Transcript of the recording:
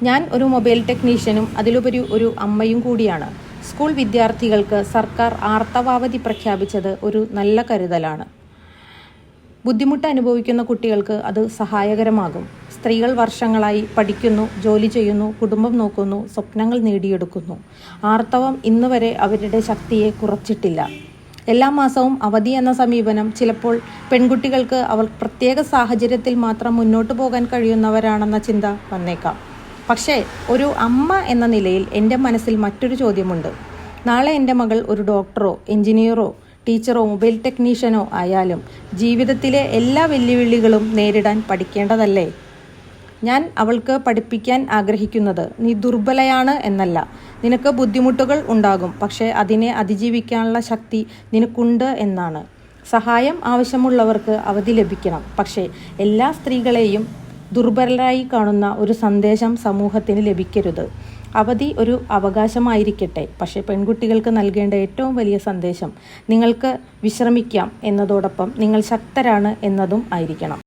ഞാൻ ഒരു മൊബൈൽ ടെക്നീഷ്യനും അതിലുപരി ഒരു അമ്മയും കൂടിയാണ്. സ്കൂൾ വിദ്യാർത്ഥികൾക്ക് സർക്കാർ ആർത്തവാവധി പ്രഖ്യാപിച്ചത് ഒരു നല്ല കരുതലാണ്. ബുദ്ധിമുട്ട് അനുഭവിക്കുന്ന കുട്ടികൾക്ക് അത് സഹായകരമാകും. സ്ത്രീകൾ വർഷങ്ങളായി പഠിക്കുന്നു, ജോലി ചെയ്യുന്നു, കുടുംബം നോക്കുന്നു, സ്വപ്നങ്ങൾ നേടിയെടുക്കുന്നു. ആർത്തവം ഇന്ന് വരെ അവരുടെ ശക്തിയെ കുറച്ചിട്ടില്ല. എല്ലാ മാസവും അവധി എന്ന സമീപനം ചിലപ്പോൾ പെൺകുട്ടികൾക്ക് അവർ പ്രത്യേക സാഹചര്യത്തിൽ മാത്രം മുന്നോട്ട് പോകാൻ കഴിയുന്നവരാണെന്ന ചിന്ത വന്നേക്കാം. പക്ഷേ ഒരു അമ്മ എന്ന നിലയിൽ എൻ്റെ മനസ്സിൽ മറ്റൊരു ചോദ്യമുണ്ട്. നാളെ എൻ്റെ മകൾ ഒരു ഡോക്ടറോ എഞ്ചിനീയറോ ടീച്ചറോ മൊബൈൽ ടെക്നീഷ്യനോ ആയാലും ജീവിതത്തിലെ എല്ലാ വെല്ലുവിളികളും നേരിടാൻ പഠിക്കേണ്ടതല്ലേ? ഞാൻ അവൾക്ക് പഠിപ്പിക്കാൻ ആഗ്രഹിക്കുന്നത് നീ ദുർബലയാണ് എന്നല്ല. നിനക്ക് ബുദ്ധിമുട്ടുകൾ ഉണ്ടാകും, പക്ഷേ അതിനെ അതിജീവിക്കാനുള്ള ശക്തി നിനക്കുണ്ട് എന്നാണ്. സഹായം ആവശ്യമുള്ളവർക്ക് അവധി ലഭിക്കണം, പക്ഷേ എല്ലാ സ്ത്രീകളെയും ദുർബലരായി കാണുന്ന ഒരു സന്ദേശം സമൂഹത്തിന് ലഭിക്കരുത്. അവധി ഒരു അവകാശമായിരിക്കട്ടെ, പക്ഷേ പെൺകുട്ടികൾക്ക് നൽകേണ്ട ഏറ്റവും വലിയ സന്ദേശം നിങ്ങൾക്ക് വിശ്രമിക്കാം എന്നതോടൊപ്പം നിങ്ങൾ ശക്തരാണ് എന്നതും ആയിരിക്കണം.